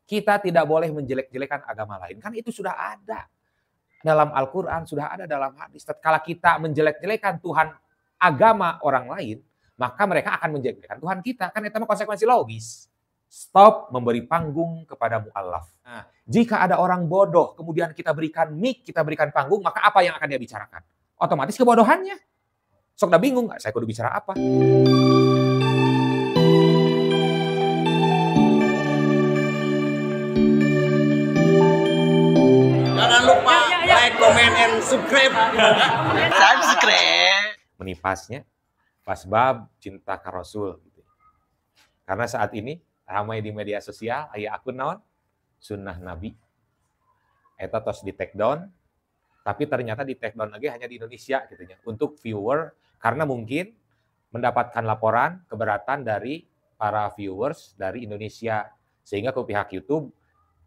Kita tidak boleh menjelek-jelekan agama lain. Kan itu sudah ada dalam Al-Quran, sudah ada dalam hadis. Tatkala kita menjelek-jelekan Tuhan agama orang lain, maka mereka akan menjelek-jelekan Tuhan kita. Kan itu konsekuensi logis. Stop memberi panggung kepada mu'allaf. Nah, jika ada orang bodoh, kemudian kita berikan mic, kita berikan panggung, maka apa yang akan dia bicarakan? Otomatis kebodohannya. Sok dah bingung, saya kudu bicara apa? Jangan lupa like, comment, and subscribe. Subscribe. Menipasnya pas bab cinta ka Rasul. Karena saat ini ramai di media sosial, aya akun naon? Sunnah Nabi. Eta tos di take down, tapi ternyata di take down lagi hanya di Indonesia gitu ya. Untuk viewer, karena mungkin mendapatkan laporan keberatan dari para viewers dari Indonesia. Sehingga ke pihak YouTube,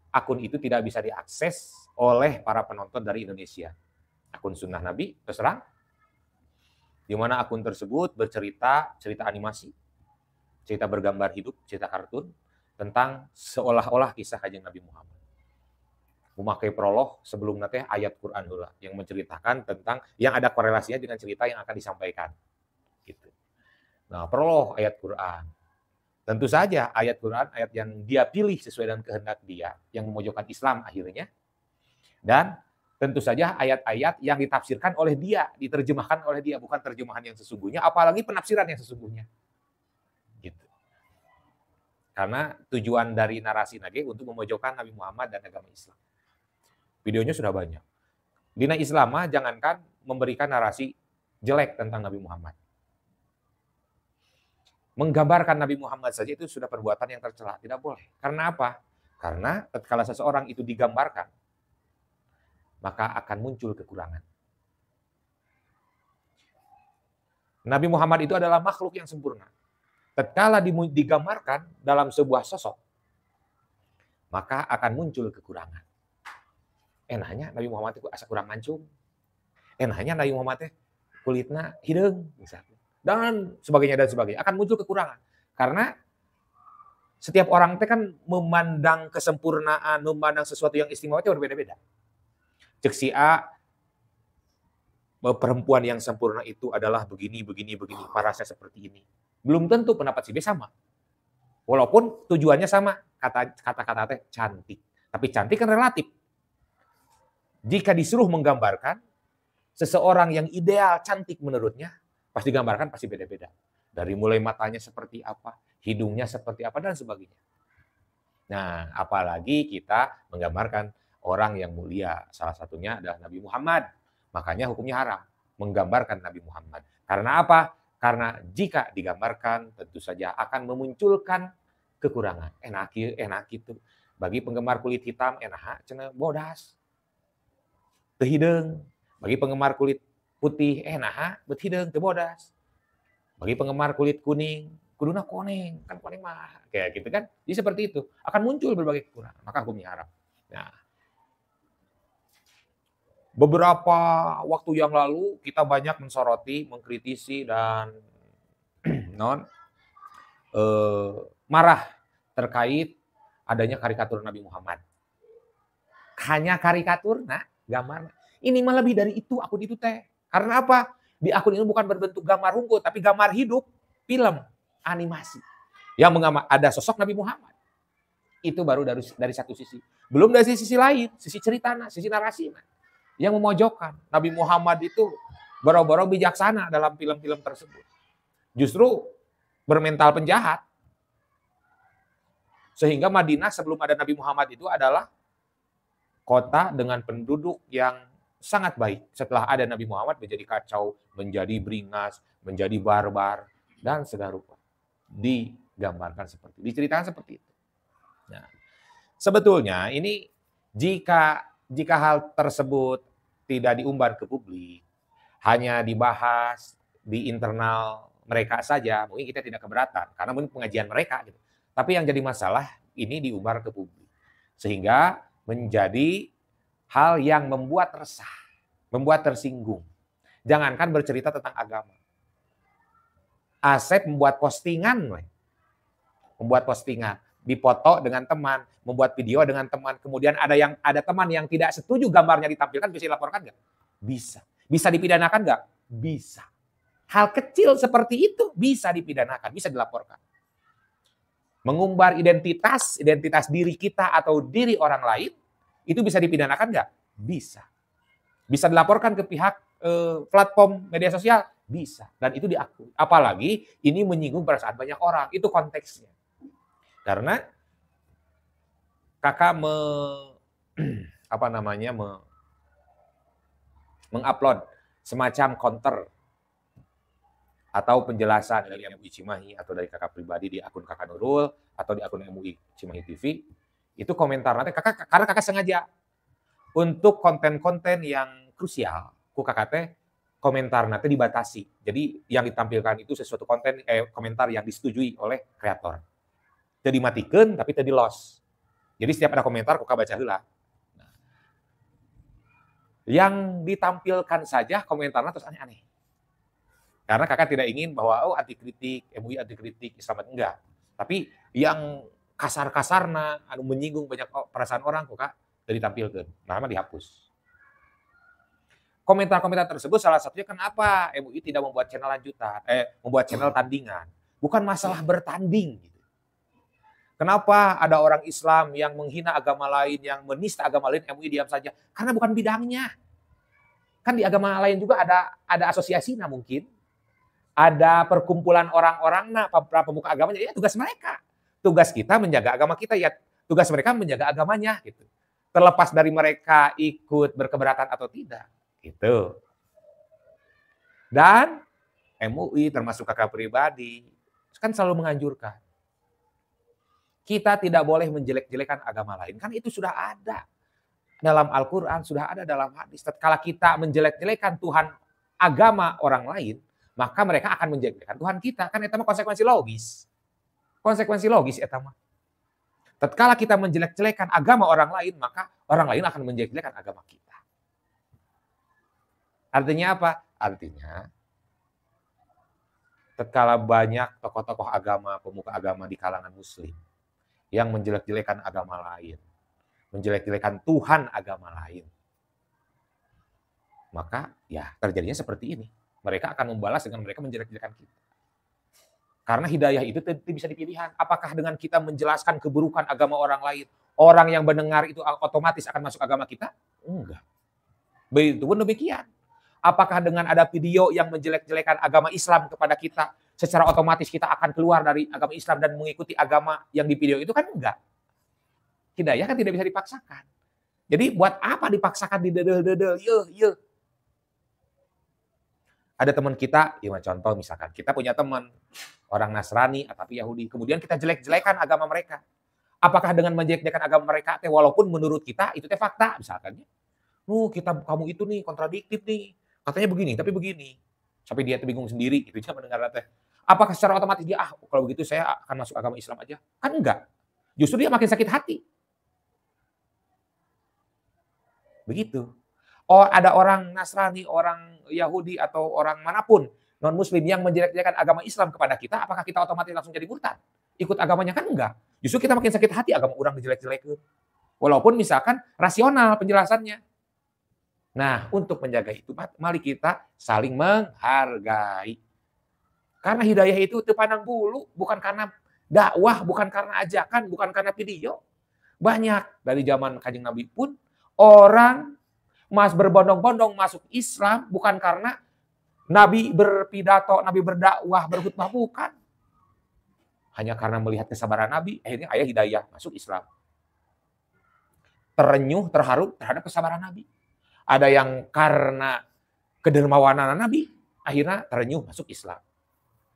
akun itu tidak bisa diakses oleh para penonton dari Indonesia. Akun Sunnah Nabi, terserah. Di mana akun tersebut bercerita, cerita animasi, cerita bergambar hidup, cerita kartun, tentang seolah-olah kisah Kanjeng Nabi Muhammad. Memakai prolog sebelum nanti ayat Quran heula yang menceritakan tentang yang ada korelasinya dengan cerita yang akan disampaikan. Gitu. Nah, prolog ayat Quran. Tentu saja ayat Quran, ayat yang dia pilih sesuai dengan kehendak dia, yang memojokkan Islam akhirnya. Dan tentu saja ayat-ayat yang ditafsirkan oleh dia, diterjemahkan oleh dia, bukan terjemahan yang sesungguhnya, apalagi penafsiran yang sesungguhnya. Gitu. Karena tujuan dari narasi nage untuk memojokkan Nabi Muhammad dan agama Islam. Videonya sudah banyak. Dina Islam jangankan memberikan narasi jelek tentang Nabi Muhammad. Menggambarkan Nabi Muhammad saja itu sudah perbuatan yang tercela, tidak boleh. Karena apa? Karena tatkala seseorang itu digambarkan, maka akan muncul kekurangan. Nabi Muhammad itu adalah makhluk yang sempurna. Tatkala digambarkan dalam sebuah sosok, maka akan muncul kekurangan. Enaknya Nabi Muhammad itu asa kurang mancung. Enaknya Nabi Muhammad itu kulitnya hidung, misalnya. Dan sebagainya. Akan muncul kekurangan. Karena setiap orang itu kan memandang kesempurnaan, memandang sesuatu yang istimewa itu berbeda-beda. Cek si A, perempuan yang sempurna itu adalah begini, parasnya seperti ini. Belum tentu pendapat si B sama. Walaupun tujuannya sama, kata-kata teh cantik. Tapi cantik kan relatif. Jika disuruh menggambarkan seseorang yang ideal, cantik menurutnya, pasti digambarkan pasti beda-beda. Dari mulai matanya seperti apa, hidungnya seperti apa, dan sebagainya. Nah, apalagi kita menggambarkan orang yang mulia. Salah satunya adalah Nabi Muhammad. Makanya hukumnya haram menggambarkan Nabi Muhammad. Karena apa? Karena jika digambarkan tentu saja akan memunculkan kekurangan. Enak itu. Bagi penggemar kulit hitam, enak cenah bodas. Teu hideung. Bagi penggemar kulit putih, enak bet hideung teu bodas. Bagi penggemar kulit kuning, kuduna koneng, kan koneng mah kayak gitu kan. Jadi seperti itu, akan muncul berbagai kekurangan, maka hukumnya haram. Nah, beberapa waktu yang lalu kita banyak mensoroti, mengkritisi dan marah terkait adanya karikatur Nabi Muhammad. Hanya karikatur, gambar. Ini mah lebih dari itu akun itu teh. Karena apa? Di akun ini bukan berbentuk gambar unggul, tapi gambar hidup, film, animasi. Yang ada sosok Nabi Muhammad. Itu baru dari satu sisi. Belum dari sisi lain, sisi cerita, sisi narasi. Yang memojokkan. Nabi Muhammad itu boro-boro bijaksana dalam film-film tersebut. Justru bermental penjahat. Sehingga Madinah sebelum ada Nabi Muhammad itu adalah kota dengan penduduk yang sangat baik. Setelah ada Nabi Muhammad menjadi kacau, menjadi beringas, menjadi barbar, dan segala rupa. Digambarkan seperti itu, diceritakan seperti itu. Nah, sebetulnya ini jika hal tersebut tidak diumbar ke publik, hanya dibahas di internal mereka saja, mungkin kita tidak keberatan, karena mungkin pengajian mereka. Gitu. Tapi yang jadi masalah, ini diumbar ke publik. Sehingga menjadi hal yang membuat resah, membuat tersinggung. Jangankan bercerita tentang agama. Asep membuat postingan. dipoto dengan teman, membuat video dengan teman, kemudian ada teman yang tidak setuju gambarnya ditampilkan, bisa dilaporkan nggak? Bisa. Bisa dipidanakan nggak? Bisa. Hal kecil seperti itu bisa dipidanakan, bisa dilaporkan. Mengumbar identitas diri kita atau diri orang lain, itu bisa dipidanakan nggak? Bisa. Bisa dilaporkan ke pihak platform media sosial? Bisa. Dan itu diakui. Apalagi ini menyinggung perasaan banyak orang. Itu konteksnya. Karena kakak mengupload semacam counter atau penjelasan dari MUI Cimahi atau dari kakak pribadi di akun kakak Nurul atau di akun MUI Cimahi TV, itu komentar nanti karena kakak sengaja untuk konten-konten yang krusial, ku kakak teh komentar nanti dibatasi. Jadi yang ditampilkan itu sesuatu komentar yang disetujui oleh kreator. Teu dimatikan tapi teu di-loss. Jadi setiap ada komentar ku baca heula. Nah, yang ditampilkan saja komentarnya terus aneh-aneh. Karena kakak tidak ingin bahwa anti kritik, MUI anti kritik, Islam enggak. Tapi yang kasar-kasarna, menyinggung banyak perasaan orang kok ditampilkan. Nama dihapus. Komentar-komentar tersebut salah satunya kenapa MUI tidak membuat channel lanjutan, membuat channel tandingan. Bukan masalah bertanding. Kenapa ada orang Islam yang menghina agama lain, yang menista agama lain, MUI diam saja? Karena bukan bidangnya. Kan di agama lain juga ada asosiasinya mungkin. Ada perkumpulan orang-orang, para pemuka agamanya, ya tugas mereka. Tugas kita menjaga agama kita, ya tugas mereka menjaga agamanya. Gitu. Terlepas dari mereka ikut berkeberatan atau tidak. Gitu. Dan MUI termasuk kakak pribadi, kan selalu menganjurkan. Kita tidak boleh menjelek-jelekan agama lain. Kan itu sudah ada. Dalam Al-Quran, sudah ada dalam hadis. Tatkala kita menjelek-jelekan Tuhan agama orang lain, maka mereka akan menjelek-jelekan Tuhan kita. Kan itu mah konsekuensi logis. Konsekuensi logis itu mah. Tatkala kita menjelek-jelekan agama orang lain, maka orang lain akan menjelek-jelekan agama kita. Artinya apa? Artinya tatkala banyak tokoh-tokoh agama, pemuka agama di kalangan muslim yang menjelek-jelekan agama lain, menjelek-jelekan Tuhan agama lain, maka ya terjadinya seperti ini. Mereka akan membalas dengan mereka menjelek-jelekan kita. Karena hidayah itu tidak bisa dipilihan. Apakah dengan kita menjelaskan keburukan agama orang lain, orang yang mendengar itu otomatis akan masuk agama kita? Enggak. Begitu pun demikian. Apakah dengan ada video yang menjelek-jelekan agama Islam kepada kita, secara otomatis kita akan keluar dari agama Islam dan mengikuti agama yang di video itu? Kan enggak. Hidayah kan tidak bisa dipaksakan. Jadi buat apa dipaksakan di dedel-dedel? Ada teman kita, ya contoh misalkan, kita punya teman, orang Nasrani atau Yahudi, kemudian kita jelek-jelekan agama mereka. Apakah dengan menjelek-jelekan agama mereka, walaupun menurut kita itu fakta, misalkan, kamu itu nih kontradiktif nih, katanya begini, tapi begini. Sampai dia bingung sendiri, itu dia mendengar teh. Apakah secara otomatis dia, kalau begitu saya akan masuk agama Islam aja? Kan enggak. Justru dia makin sakit hati. Begitu. Oh, ada orang Nasrani, orang Yahudi, atau orang manapun non-Muslim yang menjelek-jelekan agama Islam kepada kita, apakah kita otomatis langsung jadi murtad? Ikut agamanya? Kan enggak. Justru kita makin sakit hati agama orang dijelek-jelekan. Walaupun misalkan rasional penjelasannya. Nah, untuk menjaga itu, mari kita saling menghargai. Karena hidayah itu pandang bulu, bukan karena dakwah, bukan karena ajakan, bukan karena video. Banyak dari zaman Kanjeng Nabi pun orang berbondong-bondong masuk Islam bukan karena Nabi berpidato, Nabi berdakwah, berkhutbah, bukan. Hanya karena melihat kesabaran Nabi, akhirnya ayah hidayah masuk Islam. Terenyuh, terharu terhadap kesabaran Nabi. Ada yang karena kedermawanan Nabi, akhirnya terenyuh masuk Islam.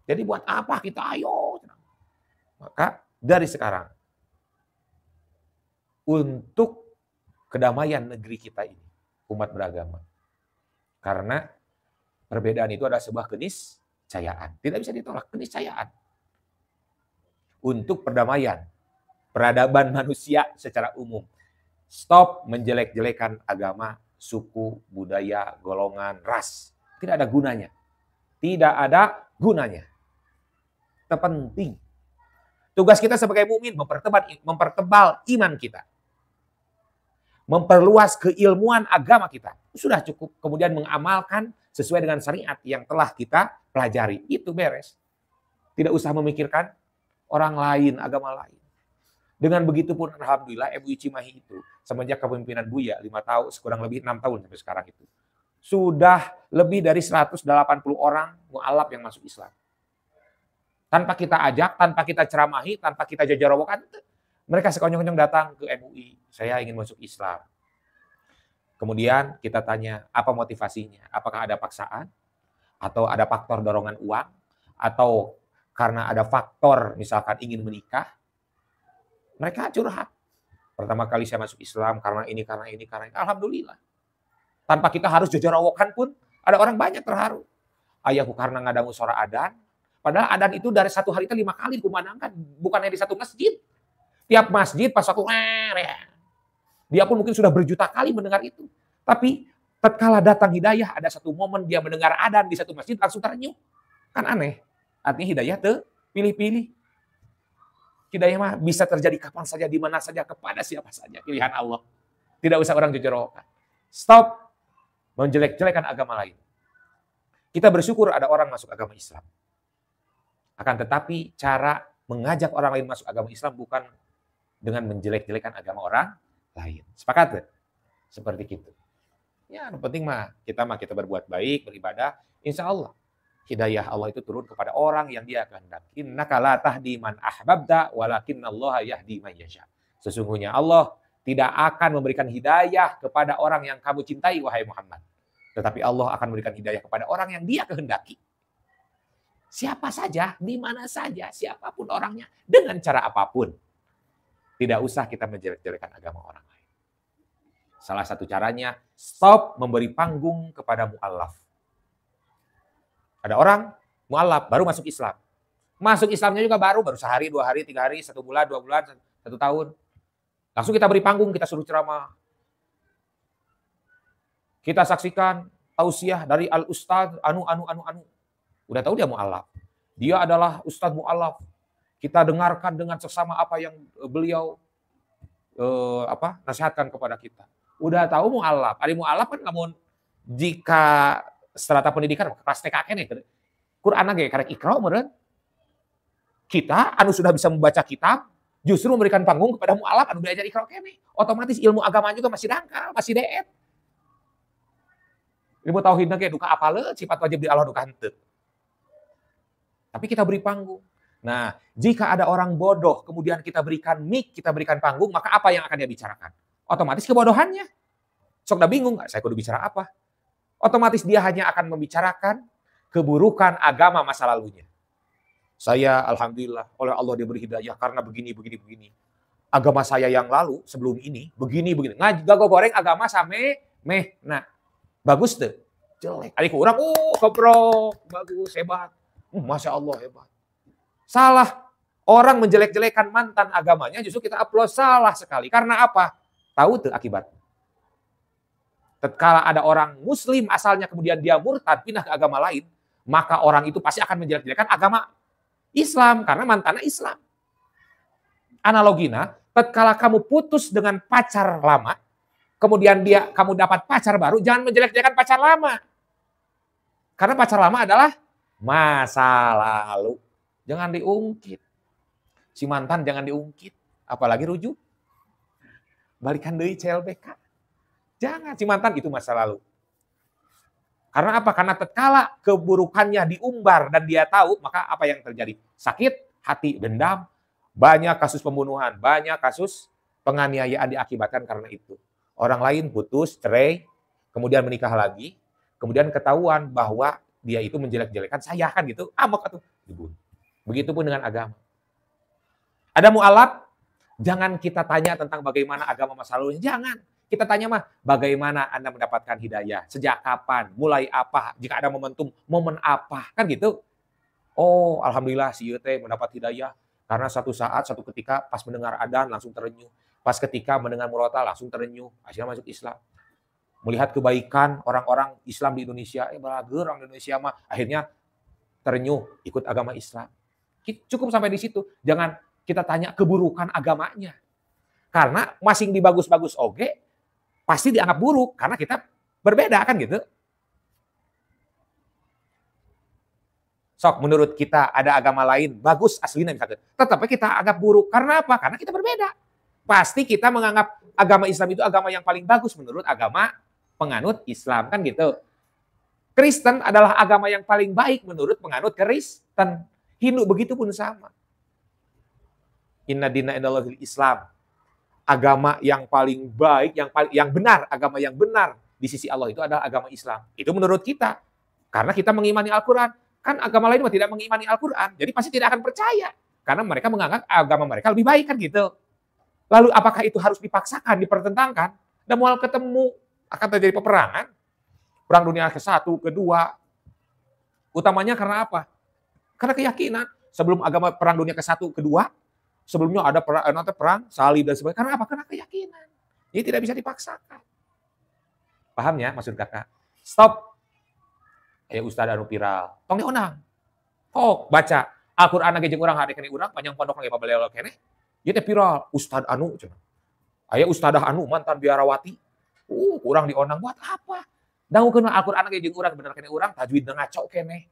Jadi buat apa kita ayo? Maka dari sekarang, untuk kedamaian negeri kita ini, umat beragama. Karena perbedaan itu adalah sebuah keniscayaan. Tidak bisa ditolak, keniscayaan. Untuk perdamaian, peradaban manusia secara umum. Stop menjelek-jelekan agama, suku, budaya, golongan, ras. Tidak ada gunanya. Tidak ada gunanya. Terpenting. Tugas kita sebagai mukmin mempertebal iman kita. Memperluas keilmuan agama kita. Sudah cukup. Kemudian mengamalkan sesuai dengan syariat yang telah kita pelajari. Itu beres. Tidak usah memikirkan orang lain, agama lain. Dengan begitu pun alhamdulillah MUI Cimahi itu semenjak kepemimpinan Buya 5 tahun, kurang lebih 6 tahun sampai sekarang itu. Sudah lebih dari 180 orang mu'alaf yang masuk Islam. Tanpa kita ajak, tanpa kita ceramahi, tanpa kita jajarowokan, mereka sekonyong-konyong datang ke MUI. Saya ingin masuk Islam. Kemudian kita tanya, apa motivasinya? Apakah ada paksaan? Atau ada faktor dorongan uang? Atau karena ada faktor misalkan ingin menikah? Mereka curhat. Pertama kali saya masuk Islam karena ini, karena ini, karena ini. Alhamdulillah. Tanpa kita harus jajarowokan pun, ada orang banyak terharu. Ayahku karena ngadangu suara adan. Padahal adan itu dari satu hari itu 5 kali dikumandangkan. Bukannya di satu masjid. Tiap masjid pas aku dia pun mungkin sudah berjuta kali mendengar itu. Tapi tatkala datang hidayah, ada satu momen dia mendengar adzan di satu masjid langsung terenyuh. Kan aneh. Artinya hidayah pilih-pilih. Hidayah mah bisa terjadi kapan saja, di mana saja, kepada siapa saja. Pilihan Allah. Tidak usah orang jujur. Stop menjelek-jelekan agama lain. Kita bersyukur ada orang masuk agama Islam. Akan tetapi cara mengajak orang lain masuk agama Islam bukan dengan menjelek-jelekan agama orang lain. Sepakat? Seperti itu. Ya, yang penting kita berbuat baik, beribadah, insya Allah hidayah Allah itu turun kepada orang yang dia kehendaki. Innaka la tahdi man ahbabta walakinallaha yahdi man yasha. Sesungguhnya Allah tidak akan memberikan hidayah kepada orang yang kamu cintai, wahai Muhammad. Tetapi Allah akan memberikan hidayah kepada orang yang dia kehendaki. Siapa saja, di mana saja, siapapun orangnya, dengan cara apapun. Tidak usah kita menjelek-jelekan agama orang lain. Salah satu caranya, stop memberi panggung kepada mu'alaf. Ada orang mu'alaf, baru masuk Islam. Masuk Islamnya juga baru sehari, 2 hari, 3 hari, 1 bulan, 2 bulan, 1 tahun. Langsung kita beri panggung, kita suruh ceramah. Kita saksikan tausiah dari al-ustadz, anu. Udah tahu dia mu'alaf. Dia adalah ustadz mu'alaf. Kita dengarkan dengan seksama apa yang beliau nasihatkan kepada kita. Udah tahu mu'alaf. Ari mu'alaf kan namun jika strata pendidikan kelas TK nih. Quran ge karek Iqra meureun. Kita anu sudah bisa membaca kitab justru memberikan panggung kepada mu'alaf anu belajar Iqra keneh. Otomatis ilmu agama juga masih dangkal, masih deet. Ilmu tauhidna ge duka apaleun sifat wajib di Allah duka henteu. Tapi kita beri panggung. Nah, jika ada orang bodoh, kemudian kita berikan mic, kita berikan panggung, maka apa yang akan dia bicarakan? Otomatis kebodohannya. Sok dah bingung, saya kudu bicara apa? Otomatis dia hanya akan membicarakan keburukan agama masa lalunya. Saya alhamdulillah oleh Allah diberi hidayah karena begini. Agama saya yang lalu sebelum ini begini. Gago goreng agama same meh. Nah, bagus tuh. Jelek. Adik orang, keprok, bagus, hebat. Masya Allah hebat. Salah. Orang menjelek-jelekan mantan agamanya justru kita upload salah sekali. Karena apa? Tahu tuh akibat. Tatkala ada orang muslim asalnya kemudian dia murtad pindah ke agama lain, maka orang itu pasti akan menjelek-jelekan agama Islam karena mantannya Islam. Analogina, tatkala kamu putus dengan pacar lama, kemudian kamu dapat pacar baru, jangan menjelek-jelekan pacar lama. Karena pacar lama adalah masa lalu. Jangan diungkit. Si mantan jangan diungkit. Apalagi rujuk. Balikan deui CLBK. Jangan, si mantan itu masa lalu. Karena apa? Karena tatkala keburukannya diumbar dan dia tahu, maka apa yang terjadi? Sakit, hati, dendam. Banyak kasus pembunuhan, banyak kasus penganiayaan diakibatkan karena itu. Orang lain putus, cerai, kemudian menikah lagi, kemudian ketahuan bahwa dia itu menjelek-jelekan saya kan gitu, amok atuh dibunuh. Begitupun dengan agama. Ada mu'alaf, jangan kita tanya tentang bagaimana agama masa lalunya, jangan. Kita tanya mah, bagaimana Anda mendapatkan hidayah? Sejak kapan? Mulai apa? Jika ada momentum, momen apa? Kan gitu. Oh, alhamdulillah si Yute mendapat hidayah karena satu saat, satu ketika pas mendengar adzan langsung terenyuh. Pas ketika mendengar murotal langsung terenyuh. Akhirnya masuk Islam. Melihat kebaikan orang-orang Islam di Indonesia, balager orang Indonesia mah akhirnya terenyuh ikut agama Islam. Cukup sampai di situ. Jangan kita tanya keburukan agamanya. Karena masing dibagus-bagus oge, pasti dianggap buruk karena kita berbeda kan gitu. Sok menurut kita ada agama lain bagus aslinya misalkan, tetapi kita anggap buruk karena apa? Karena kita berbeda. Pasti kita menganggap agama Islam itu agama yang paling bagus menurut agama penganut Islam kan gitu. Kristen adalah agama yang paling baik menurut penganut Kristen. Hindu begitu pun sama. Inna dina indallahil Islam. Agama yang paling baik, yang benar, agama yang benar di sisi Allah itu adalah agama Islam. Itu menurut kita. Karena kita mengimani Al-Quran. Kan agama lain tidak mengimani Al-Quran. Jadi pasti tidak akan percaya. Karena mereka menganggap agama mereka lebih baik kan gitu. Lalu apakah itu harus dipaksakan, dipertentangkan? Dan mual ketemu akan terjadi peperangan. Perang dunia ke-1, kedua. Utamanya karena apa? Karena keyakinan. Sebelum agama perang dunia ke-1, kedua, sebelumnya ada perang salib dan sebagainya. Karena apa? Karena keyakinan. Ini tidak bisa dipaksakan. Paham ya maksud kakak? Stop. Ustaz anu viral. Tong diunang. Oh, baca Al-Qur'an lagi jeung urang hade kene urang panjang pondok lagi pabelelo kene. Ieu teh viral, Ustaz anu cenah. Aya ustadah anu mantan biarawati. Urang dionang buat apa? Dangukeun Al-Qur'an lagi jeung urang bener kene urang tajwidna ngaco kene.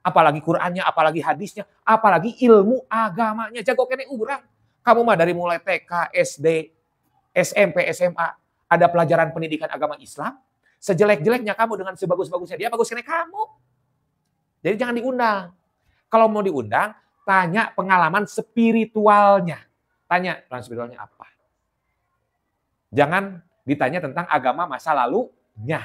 Apalagi Qur'annya, apalagi hadisnya, apalagi ilmu agamanya jago kene urang. Kamu mah dari mulai TK, SD, SMP, SMA ada pelajaran pendidikan agama Islam. Sejelek-jeleknya kamu dengan sebagus-bagusnya dia bagus kene kamu. Jadi jangan diundang. Kalau mau diundang, tanya pengalaman spiritualnya. Tanya pengalaman spiritualnya apa. Jangan ditanya tentang agama masa lalunya.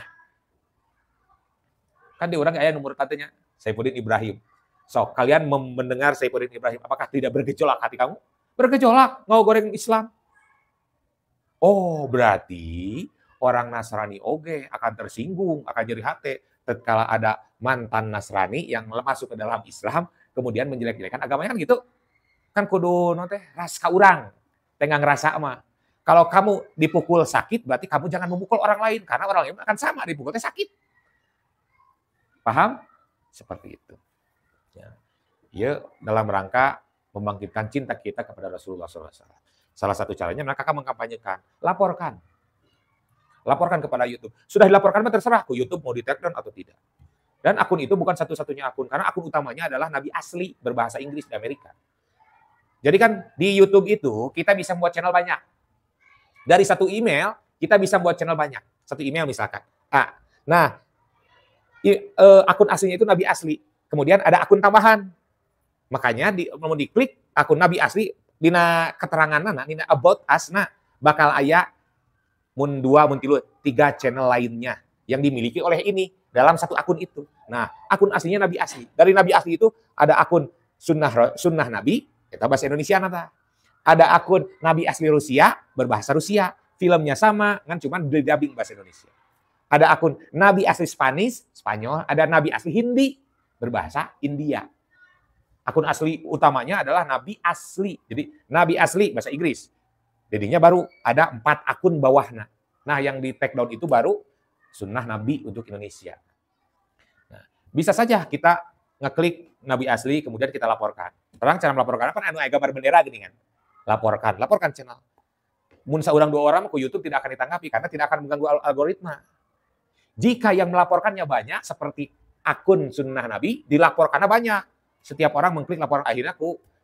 Kan di orang kayak nomor katanya Saifuddin Ibrahim. So, kalian mendengar Saifuddin Ibrahim, apakah tidak bergejolak hati kamu? Bergejolak, mau goreng Islam. Oh, berarti orang Nasrani oge akan tersinggung, akan jadi hati tatkala ada mantan Nasrani yang masuk ke dalam Islam kemudian menjelek-jelekan agamanya kan gitu. Kan kudu teh ras ka urang, tengah ngerasa mah. Kalau kamu dipukul sakit berarti kamu jangan memukul orang lain karena orang lain akan sama dipukul teh sakit. Paham? Seperti itu. Ya, dalam rangka membangkitkan cinta kita kepada Rasulullah SAW. Salah satu caranya mereka akan mengkampanyekan, laporkan kepada YouTube. Sudah dilaporkan terserah ku YouTube mau di take down atau tidak. Dan akun itu bukan satu-satunya akun karena akun utamanya adalah Nabi asli berbahasa Inggris di Amerika. Jadi kan di YouTube itu kita bisa membuat channel banyak. Dari satu email kita bisa membuat channel banyak. Satu email misalkan. Nah, akun aslinya itu Nabi asli. Kemudian ada akun tambahan. Makanya mau diklik akun Nabi asli dina keteranganna dina about us bakal aya mun 2 mun 3 channel lainnya yang dimiliki oleh ini dalam satu akun itu. Nah, akun aslinya Nabi asli. Dari Nabi asli itu ada akun sunnah Nabi, kita bahasa Indonesia nata. Ada akun Nabi asli Rusia, berbahasa Rusia. Filmnya sama, kan cuma dubbing bahasa Indonesia. Ada akun Nabi asli Spanyol, ada Nabi asli Hindi, berbahasa India. Akun asli utamanya adalah Nabi asli. Jadi Nabi asli bahasa Inggris. Jadinya baru ada 4 akun bawahnya. Nah, yang di take down itu baru sunnah Nabi untuk Indonesia. Nah, bisa saja kita ngeklik Nabi asli, kemudian kita laporkan. Terang cara melaporkan apa? Anu gambar bendera gini kan. Laporkan channel. Mun saurang 2 orang ke YouTube tidak akan ditanggapi karena tidak akan mengganggu algoritma. Jika yang melaporkannya banyak seperti akun sunnah Nabi, dilaporkannya banyak. Setiap orang mengklik laporan akhirnya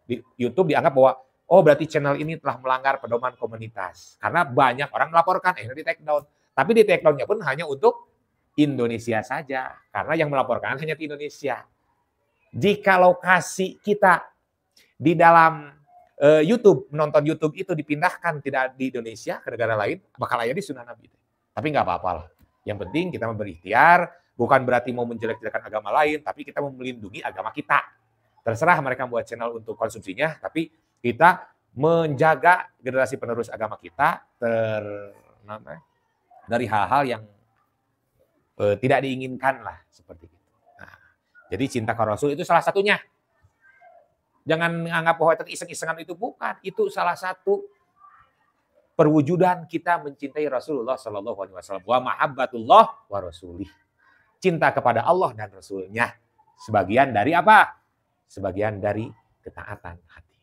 di YouTube dianggap bahwa oh berarti channel ini telah melanggar pedoman komunitas. Karena banyak orang melaporkan, akhirnya di take down. Tapi di take down-nya pun hanya untuk Indonesia saja. Karena yang melaporkan hanya di Indonesia. Jika lokasi kita di dalam YouTube, menonton YouTube itu dipindahkan tidak di Indonesia ke negara lain, bakal aja di sunnah Nabi. Tapi nggak apa-apa lah. Yang penting kita memberi ikhtiar, bukan berarti mau menjelek-jelekan agama lain, tapi kita mau melindungi agama kita. Terserah mereka buat channel untuk konsumsinya, tapi kita menjaga generasi penerus agama kita dari hal-hal yang tidak diinginkan lah seperti itu. Nah, jadi cinta ke Rasul itu salah satunya. Jangan menganggap bahwa itu iseng-isengan itu bukan. Itu salah satu perwujudan kita mencintai Rasulullah Sallallahu Alaihi Wasallam. Wa mahabbatullah wa rasulih. Cinta kepada Allah dan Rasulnya. Sebagian dari apa? Sebagian dari ketaatan hati.